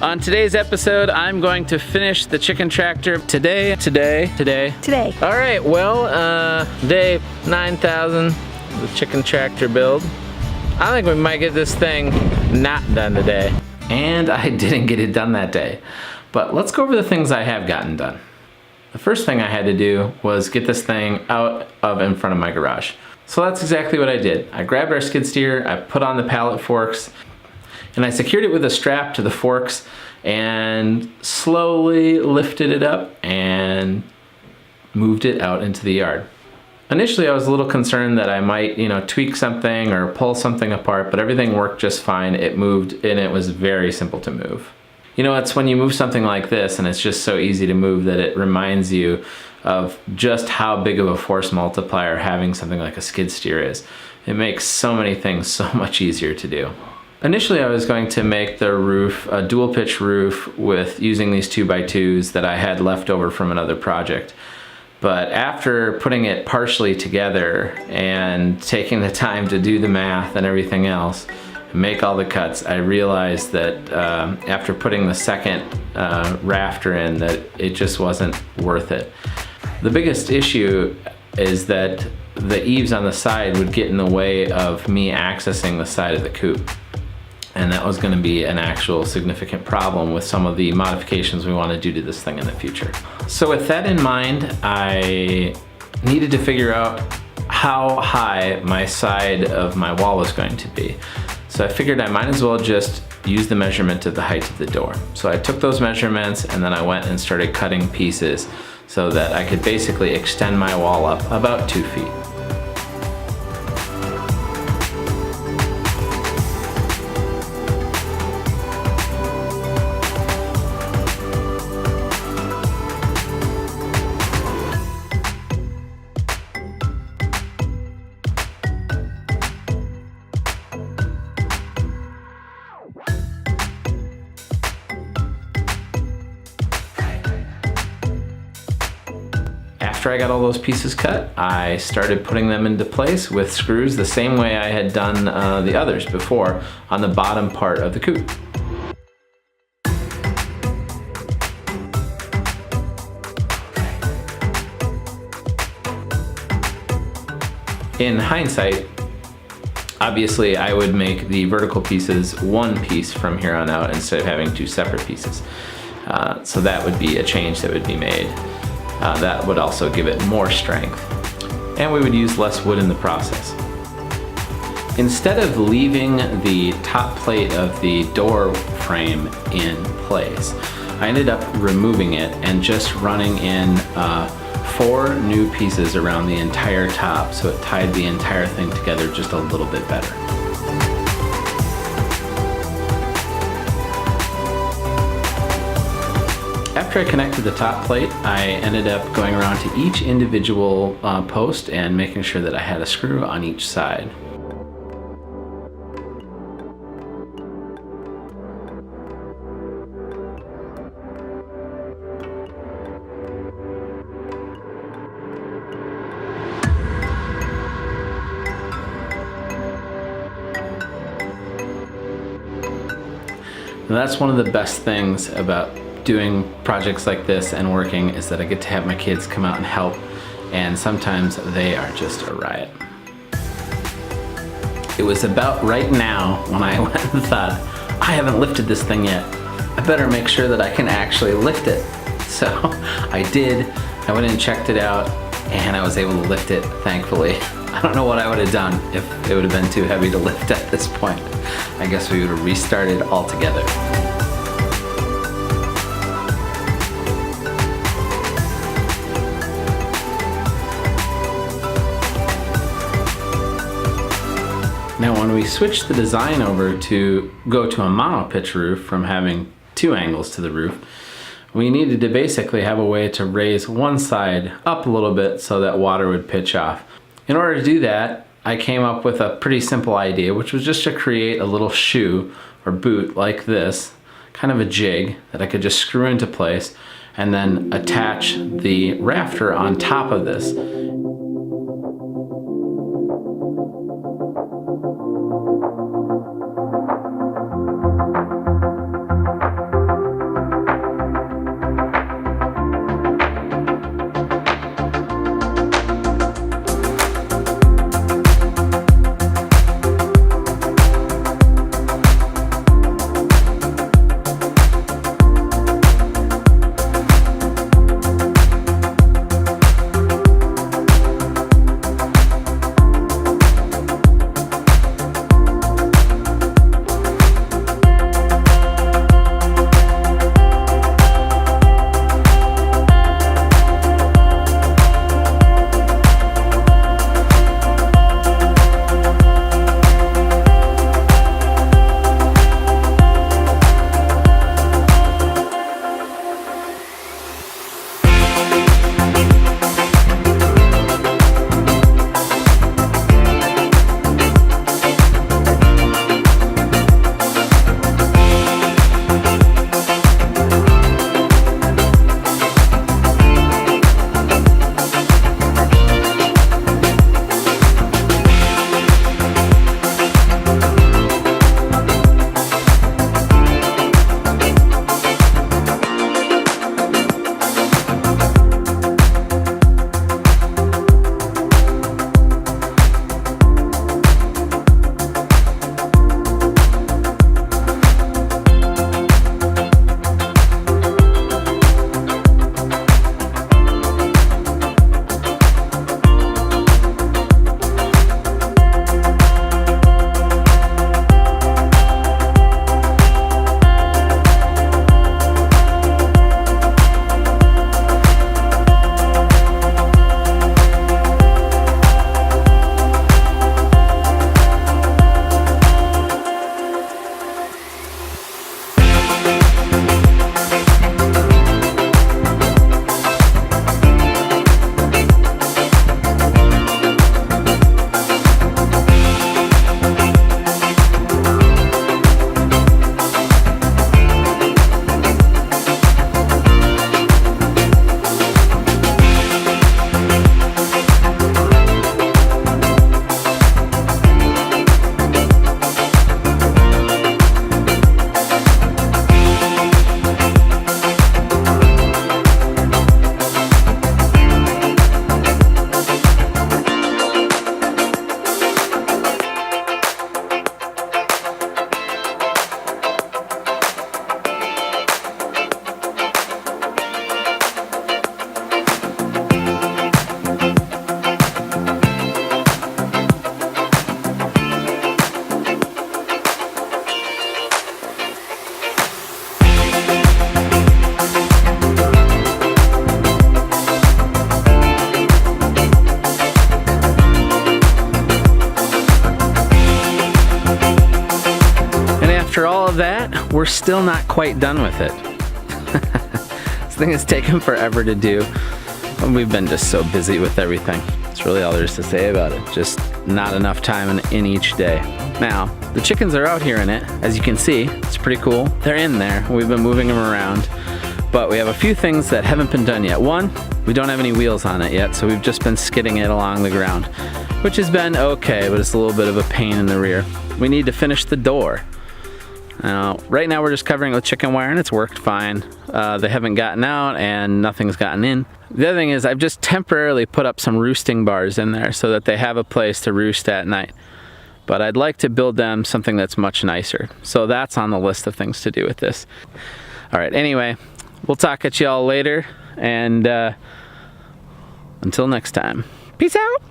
On today's episode, I'm going to finish the chicken tractor today. All right, well, day 9,000, the chicken tractor build. I think we might get this thing not done today. And I didn't get it done that day. But let's go over the things I have gotten done. The first thing I had to do was get this thing out of in front of my garage. So that's exactly what I did. I grabbed our skid steer, I put on the pallet forks, and I secured it with a strap to the forks and slowly lifted it up and moved it out into the yard. Initially I was a little concerned that I might, tweak something or pull something apart, but everything worked just fine. It moved and it was very simple to move. It's when you move something like this and it's just so easy to move that it reminds you of just how big of a force multiplier having something like a skid steer is. It makes so many things so much easier to do. Initially I was going to make the roof a dual pitch roof with using these 2x2s that I had left over from another project. But after putting it partially together and taking the time to do the math and everything else, make all the cuts, I realized that after putting the second rafter in that it just wasn't worth it. The biggest issue is that the eaves on the side would get in the way of me accessing the side of the coop. And that was going to be an actual significant problem with some of the modifications we want to do to this thing in the future. So with that in mind, I needed to figure out how high my side of my wall was going to be. So I figured I might as well just use the measurement of the height of the door. So I took those measurements and then I went and started cutting pieces so that I could basically extend my wall up about 2 feet. After I got all those pieces cut, I started putting them into place with screws the same way I had done the others before on the bottom part of the coop. In hindsight, obviously I would make the vertical pieces one piece from here on out instead of having two separate pieces. So that would be a change that would be made. That would also give it more strength. And we would use less wood in the process. Instead of leaving the top plate of the door frame in place, I ended up removing it and just running in 4 new pieces around the entire top, so it tied the entire thing together just a little bit better. After I connected the top plate, I ended up going around to each individual post and making sure that I had a screw on each side. And that's one of the best things about doing projects like this and working is that I get to have my kids come out and help, and sometimes they are just a riot. It was about right now when I went and thought, I haven't lifted this thing yet. I better make sure that I can actually lift it. So I did. I went and checked it out and I was able to lift it, thankfully. I don't know what I would have done if it would have been too heavy to lift at this point. I guess we would have restarted altogether. Now when we switched the design over to go to a mono-pitch roof from having 2 angles to the roof, we needed to basically have a way to raise one side up a little bit so that water would pitch off. In order to do that, I came up with a pretty simple idea, which was just to create a little shoe or boot like this, kind of a jig that I could just screw into place and then attach the rafter on top of this. after all of that, we're still not quite done with it. This thing has taken forever to do. We've been just so busy with everything. That's really all there is to say about it. Just not enough time in each day. Now, the chickens are out here in it. As you can see, it's pretty cool. They're in there. We've been moving them around. But we have a few things that haven't been done yet. One, we don't have any wheels on it yet, so we've just been skidding it along the ground, which has been okay, but it's a little bit of a pain in the rear. We need to finish the door. Now, right now we're just covering it with chicken wire and it's worked fine. They haven't gotten out and nothing's gotten in. The other thing is I've just temporarily put up some roosting bars in there so that they have a place to roost at night. But I'd like to build them something that's much nicer. So that's on the list of things to do with this. All right, anyway, we'll talk at y'all later, and until next time, peace out.